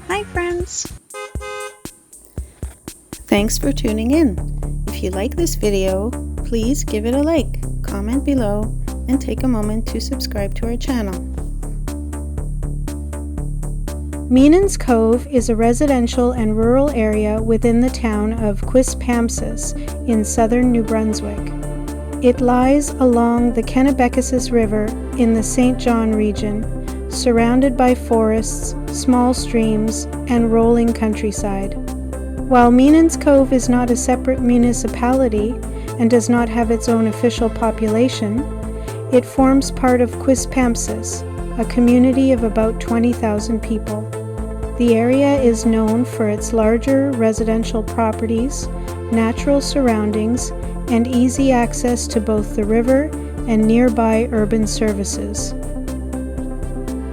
Hi friends! Thanks for tuning in. If you like this video, please give it a like, comment below, and take a moment to subscribe to our channel. Meenan's Cove is a residential and rural area within the town of Quispamsis in southern New Brunswick. It lies along the Kennebecasis River in the St. John region, surrounded by forests, small streams, and rolling countryside. While Meenan's Cove is not a separate municipality and does not have its own official population, it forms part of Quispamsis, a community of about 20,000 people. The area is known for its larger residential properties, natural surroundings, and easy access to both the river and nearby urban services.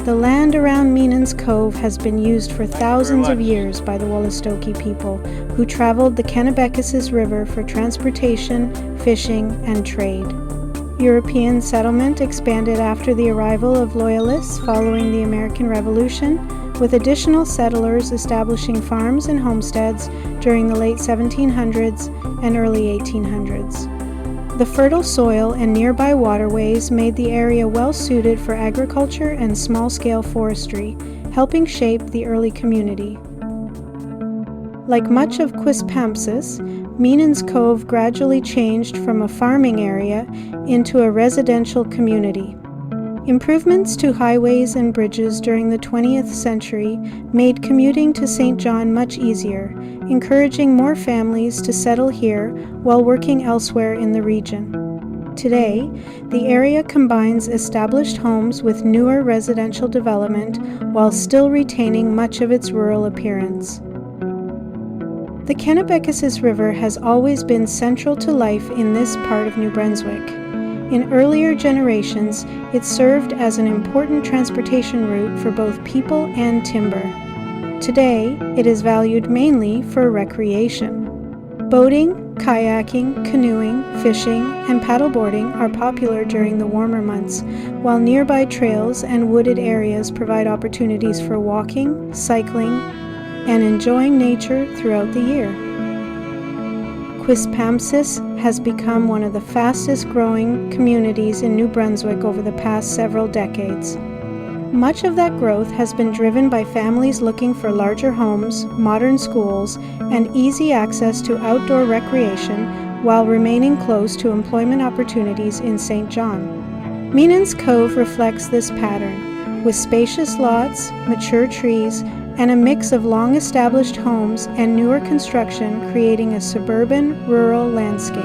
The land around Meenan's Cove has been used for thousands of years by the Wolastoqey people, who traveled the Kennebecasis River for transportation, fishing, and trade. European settlement expanded after the arrival of Loyalists following the American Revolution, with additional settlers establishing farms and homesteads during the late 1700s and early 1800s. The fertile soil and nearby waterways made the area well suited for agriculture and small-scale forestry, helping shape the early community. Like much of Quispamsis, Meenan's Cove gradually changed from a farming area into a residential community. Improvements to highways and bridges during the 20th century made commuting to St. John much easier, encouraging more families to settle here while working elsewhere in the region. Today, the area combines established homes with newer residential development while still retaining much of its rural appearance. The Kennebecasis River has always been central to life in this part of New Brunswick. In earlier generations, it served as an important transportation route for both people and timber. Today, it is valued mainly for recreation. Boating, kayaking, canoeing, fishing, and paddleboarding are popular during the warmer months, while nearby trails and wooded areas provide opportunities for walking, cycling, and enjoying nature throughout the year. Quispamsis has become one of the fastest growing communities in New Brunswick over the past several decades. Much of that growth has been driven by families looking for larger homes, modern schools, and easy access to outdoor recreation while remaining close to employment opportunities in St. John. Meenan's Cove reflects this pattern, with spacious lots, mature trees, and a mix of long-established homes and newer construction creating a suburban, rural landscape.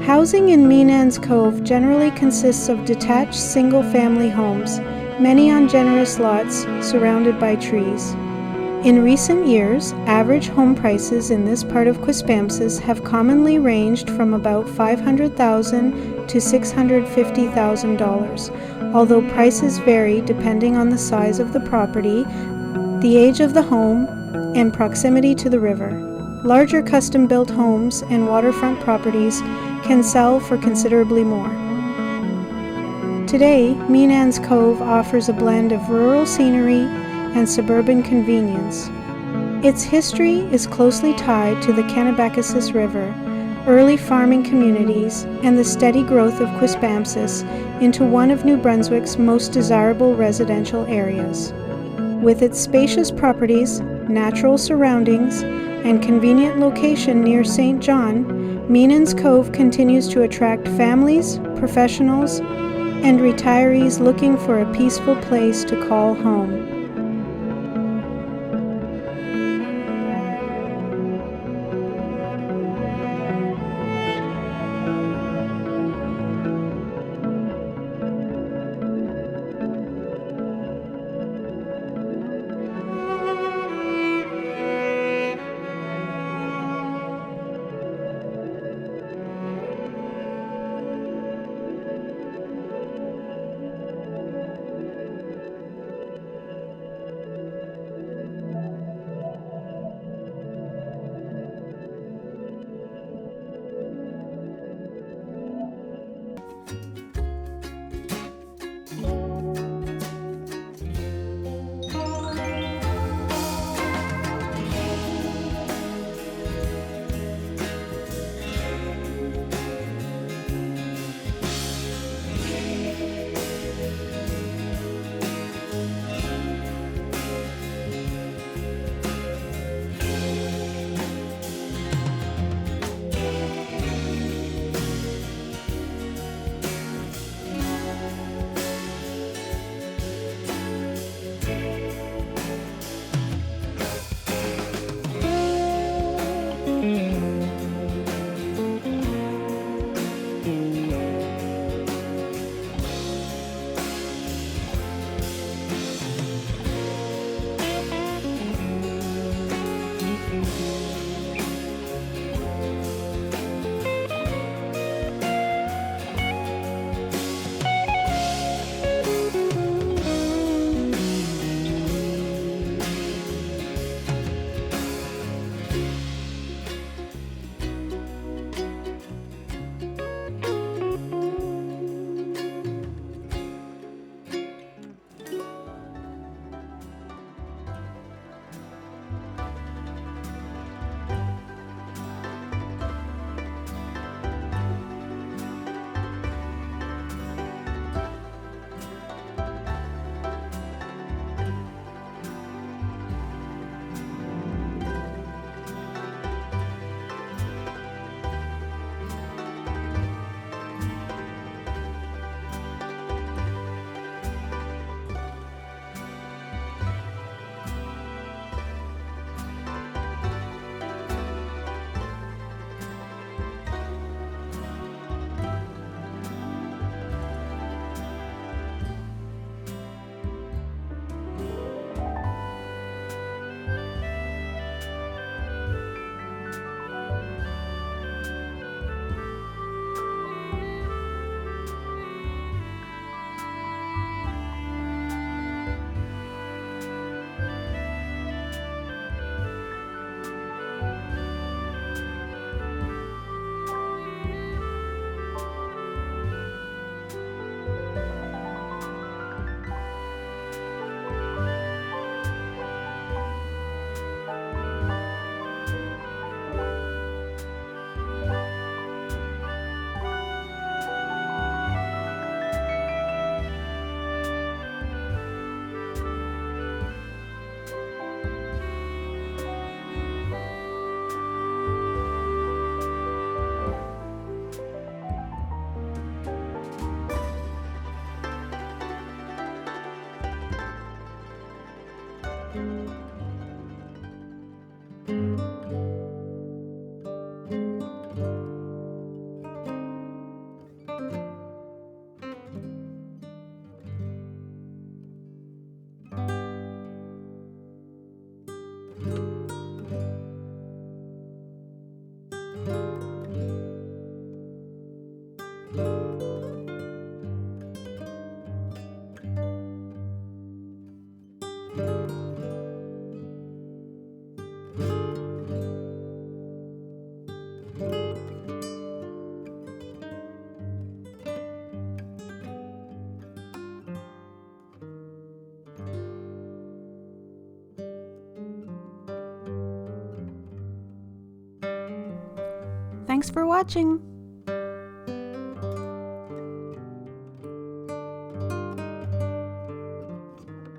Housing in Meenan's Cove generally consists of detached single-family homes, many on generous lots surrounded by trees. In recent years, average home prices in this part of Quispamsis have commonly ranged from about $500,000 to $650,000, although prices vary depending on the size of the property, the age of the home, and proximity to the river. Larger custom-built homes and waterfront properties can sell for considerably more. Today, Meenan's Cove offers a blend of rural scenery and suburban convenience. Its history is closely tied to the Kennebecasis River, early farming communities, and the steady growth of Quispamsis into one of New Brunswick's most desirable residential areas. With its spacious properties, natural surroundings, and convenient location near St. John, Meenan's Cove continues to attract families, professionals, and retirees looking for a peaceful place to call home. Thanks for watching!